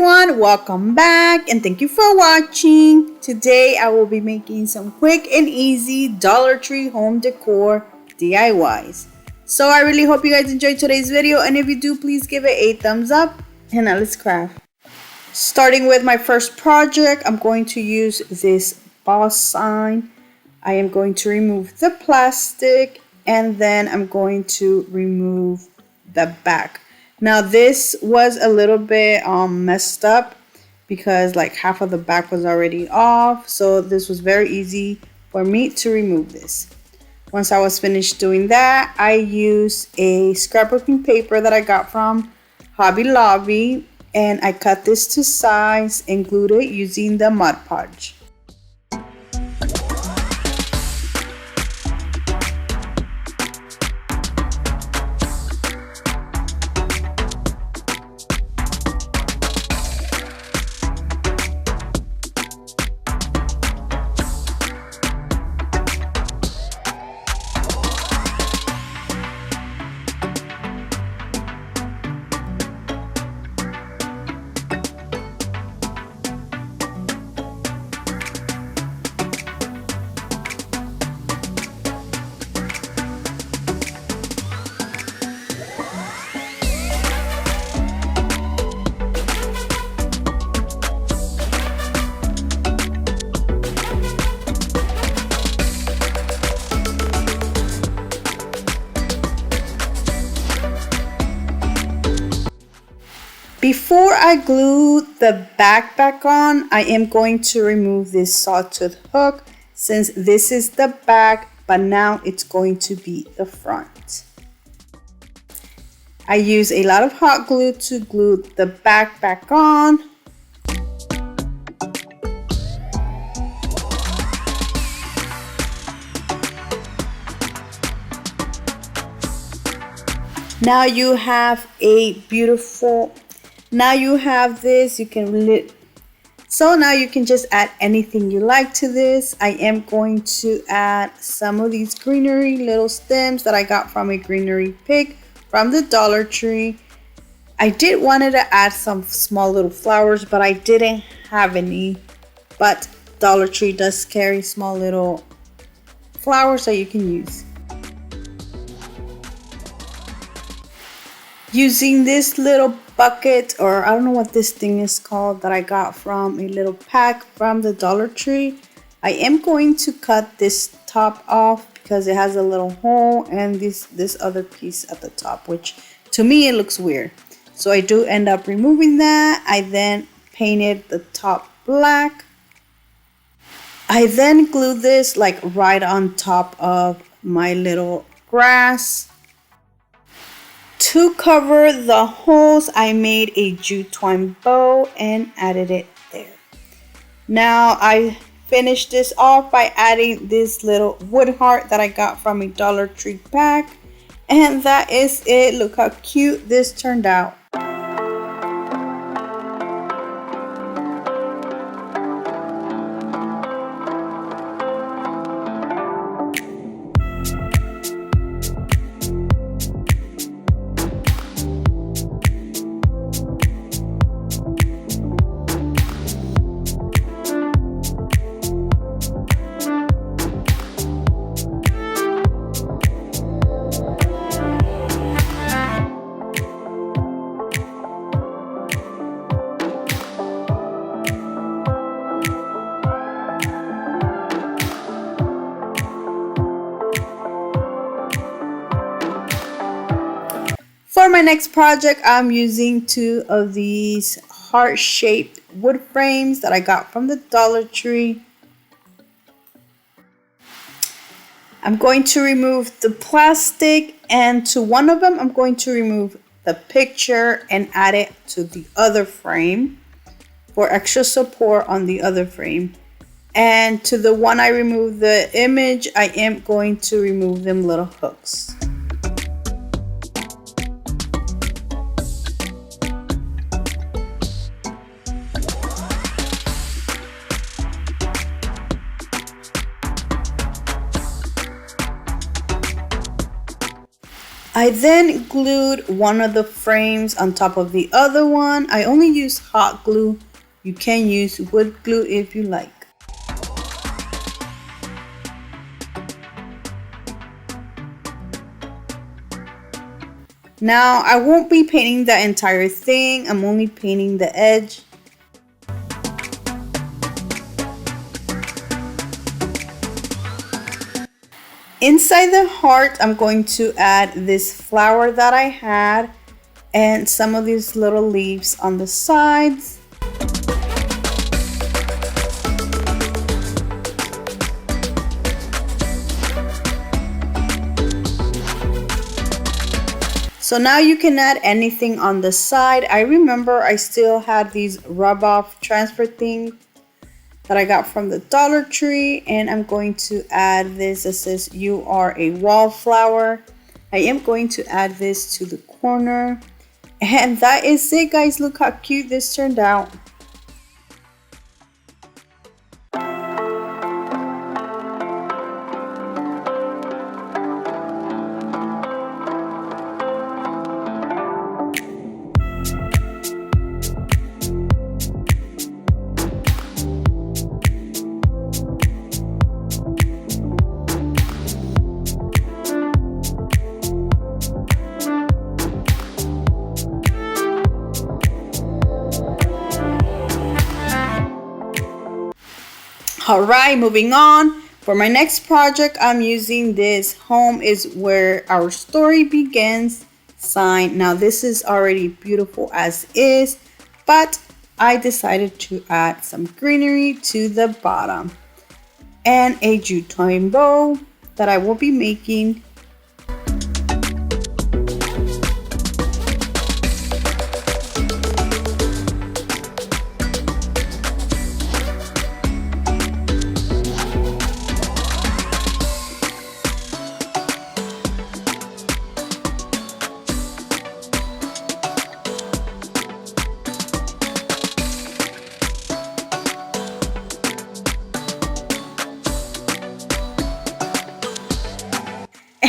everyone, welcome back and thank you for watching. Today I will be making some quick and easy Dollar Tree home decor DIYs. So I really hope you guys enjoyed today's video, and if you do, please give it a thumbs up. And now let's craft. Starting with my first project, I'm going to use this boss sign. I am going to remove the plastic and then I'm going to remove the back. Now this was a little bit messed up because like half of the back was already off, so this was very easy for me to remove this. Once I was finished doing that, I used a scrapbooking paper that I got from Hobby Lobby, and I cut this to size and glued it using the Mod Podge. Before I glue the back on, I am going to remove this sawtooth hook since this is the back, but now it's going to be the front. I use a lot of hot glue to glue the back on. Now you have a beautiful. Now you have this, so now you can just add anything you like to this. I am going to add some of these greenery little stems that I got from a greenery pick from the Dollar Tree. I did wanted to add some small little flowers, but I didn't have any. But Dollar Tree does carry small little flowers that you can use. Using this little bucket, or I don't know what this thing is called, that I got from a little pack from the Dollar Tree, I am going to cut this top off because it has a little hole and this other piece at the top, which to me it looks weird. So I do end up removing that. I then painted the top black. I then glued this like right on top of my little grass. To cover the holes, I made a jute twine bow and added it there. Now I finished this off by adding this little wood heart that I got from a Dollar Tree pack. And that is it. Look how cute this turned out. For my next project, I'm using 2 of these heart-shaped wood frames that I got from the Dollar Tree. I'm going to remove the plastic, and to one of them, I'm going to remove the picture and add it to the other frame for extra support on the other frame. And to the one I removed the image, I am going to remove them little hooks. I then glued one of the frames on top of the other one. I only use hot glue. You can use wood glue if you like. Now, I won't be painting the entire thing. I'm only painting the edge. Inside the heart, I'm going to add this flower that I had and some of these little leaves on the sides. So now you can add anything on the side. I remember I still had these rub off transfer things that I got from the Dollar Tree, and I'm going to add this. It says you are a wallflower. I am going to add this to the corner, and that is it, guys. Look how cute this turned out. Alright, moving on. For my next project, I'm using this "Home is where our story begins" sign. Now this is already beautiful as is, but I decided to add some greenery to the bottom and a jute twine bow that I will be making.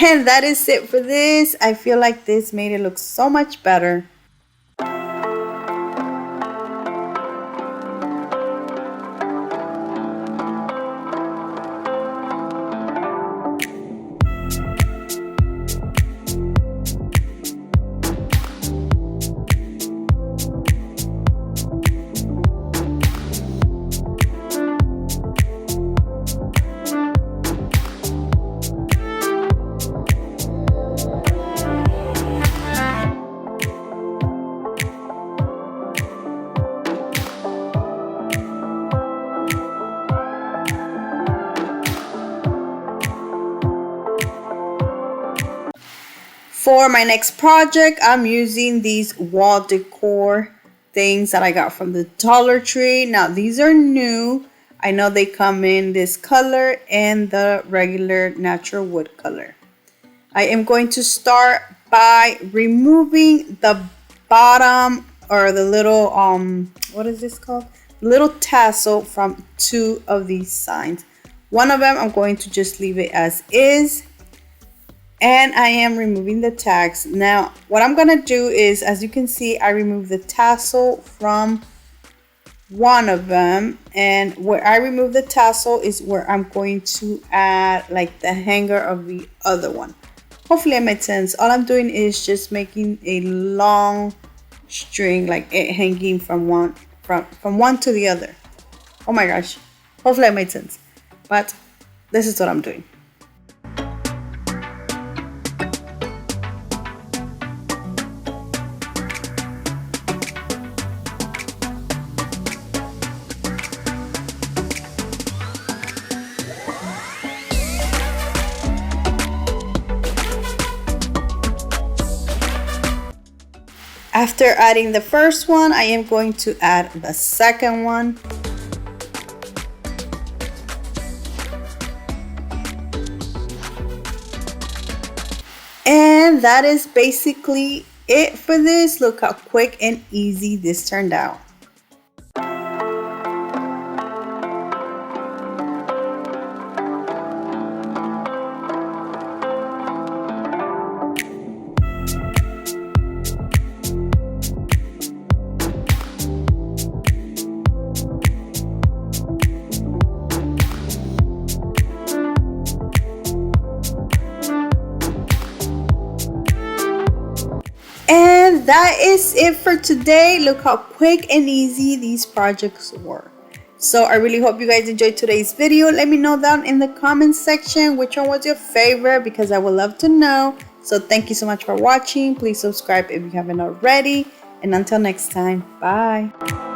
And that is it for this. I feel like this made it look so much better. For my next project, I'm using these wall decor things that I got from the Dollar Tree. Now these are new. I know they come in this color and the regular natural wood color. I am going to start by removing the bottom, or the little what is this called? Little tassel from two of these signs. One of them I'm going to just leave it as is. And I am removing the tags. Now, what I'm gonna do is, as you can see, I remove the tassel from one of them. And where I remove the tassel is where I'm going to add like the hanger of the other one. Hopefully it made sense. All I'm doing is just making a long string, like it hanging from one to the other. Oh my gosh. Hopefully it made sense. But this is what I'm doing. After adding the first one, I am going to add the second one. And that is basically it for this. Look how quick and easy this turned out. that is it for today. Look how quick and easy these projects were. So I really hope you guys enjoyed today's video. Let me know down in the comments section which one was your favorite, because I would love to know. So thank you so much for watching. Please subscribe if you haven't already. And until next time, bye.